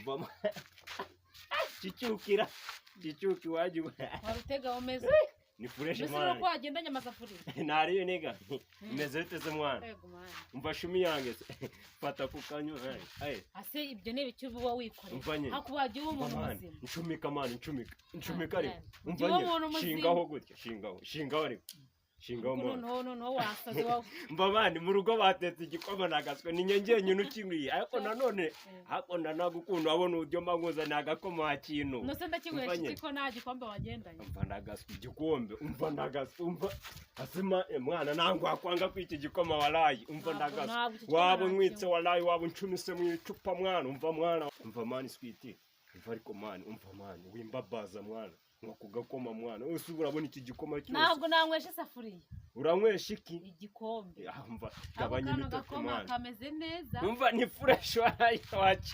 mva Chichukira Chichuki waje warutega umeze ni fresh mwana mwana ko agendanye amasafuriya nariyo nega imeze bite se mwana yego mwana umva shumi yange fata kukanyo ase ibyo ne bicyo uba wikoreye hakubagiye umuntu muzima nshumika ariko umva shingaho gutya shingaho ariko shingaho mwana no wasaze wawe mva bandi mu rugo batetse igikoma nagaswe ni nyengeye nyunu kimwiye ariko nanone hakunda nagukunda abona uburyo mangoza nagakoma hakintu no se ndakinywesha iki ko nta gikombe wagendanye umva ndagaswe igikombe umva ndagaswe umva asima mwana nango akwanga kwiki gikoma walayi umva ndagaswe wabo nwitse walayi wabo ncumise mu icupa mwana umva mani sweet umva ariko mani umva mani wimbabaza mwana nkakugakoma mwana ose urabona iki gikoma cyose ntabwo nanywesha isafuriya uranywesha iki igikombe umva gabanye ibitoko mwana kameze neza umva ni fresh walayi wacu